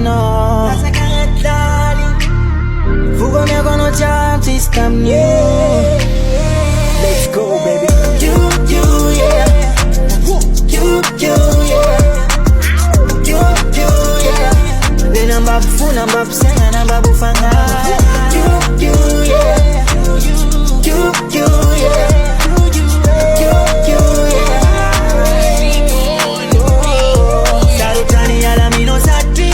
no. Fugo me kono chances tam new. Let's go baby. You yeah. You yeah. You yeah. Then I'm babu fu, I'm babu sing, and I'm babu fanga. You yeah. You yeah. Sarutani ala mino sati.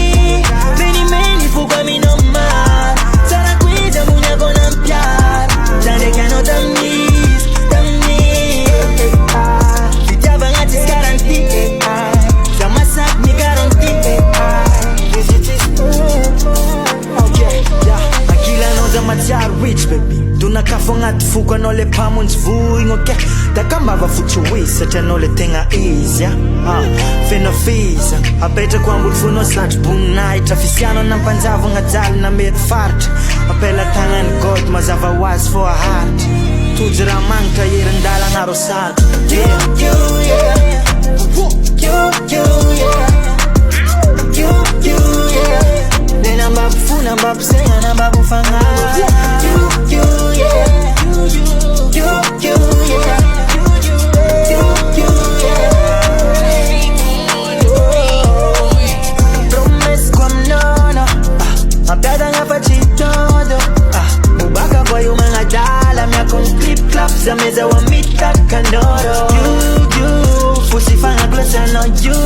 Many fuga mino man. Sara kuiza munya kona mpiar. Tande kano tamnis. Sijaba ngati garanti. Zamasak ni garanti. Okay, yeah. Akila no zamatia rich baby. Tunakafonga tufuka no le pamunds vuing okay. Takamba bafuchuwisa tano le tenga easy Fino fees I better kwambu funo slat bunai Trafisiano na mpanzavu ngadali na made fart Apela tangan God mazava was for a heart Tujira mangta yerandala na rosal Yeah yeah yeah Then I'm babu fu, I'm babu sing, and I'm babu fanga You yeah Promes kwam nono Mapiada nga pachitodo Mubaka boy umangadala Mia kon clip clap za meza wa mita kandoro You Fusifanga glosa no you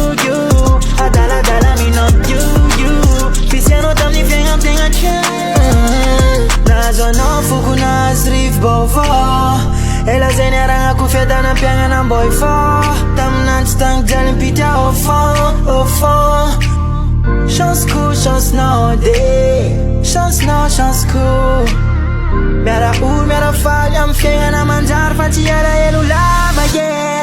Adala mi no you Fisiano tam ni fenga tenga chen Nazo no fuku na srif bovo Ela zenera nga kufeda na pianga na boy fo Tam nan stank jalin pita ofo Chance no day Chance cool Mera ur, mera falha, me fianga na manjar, fatiara e no lava, yeah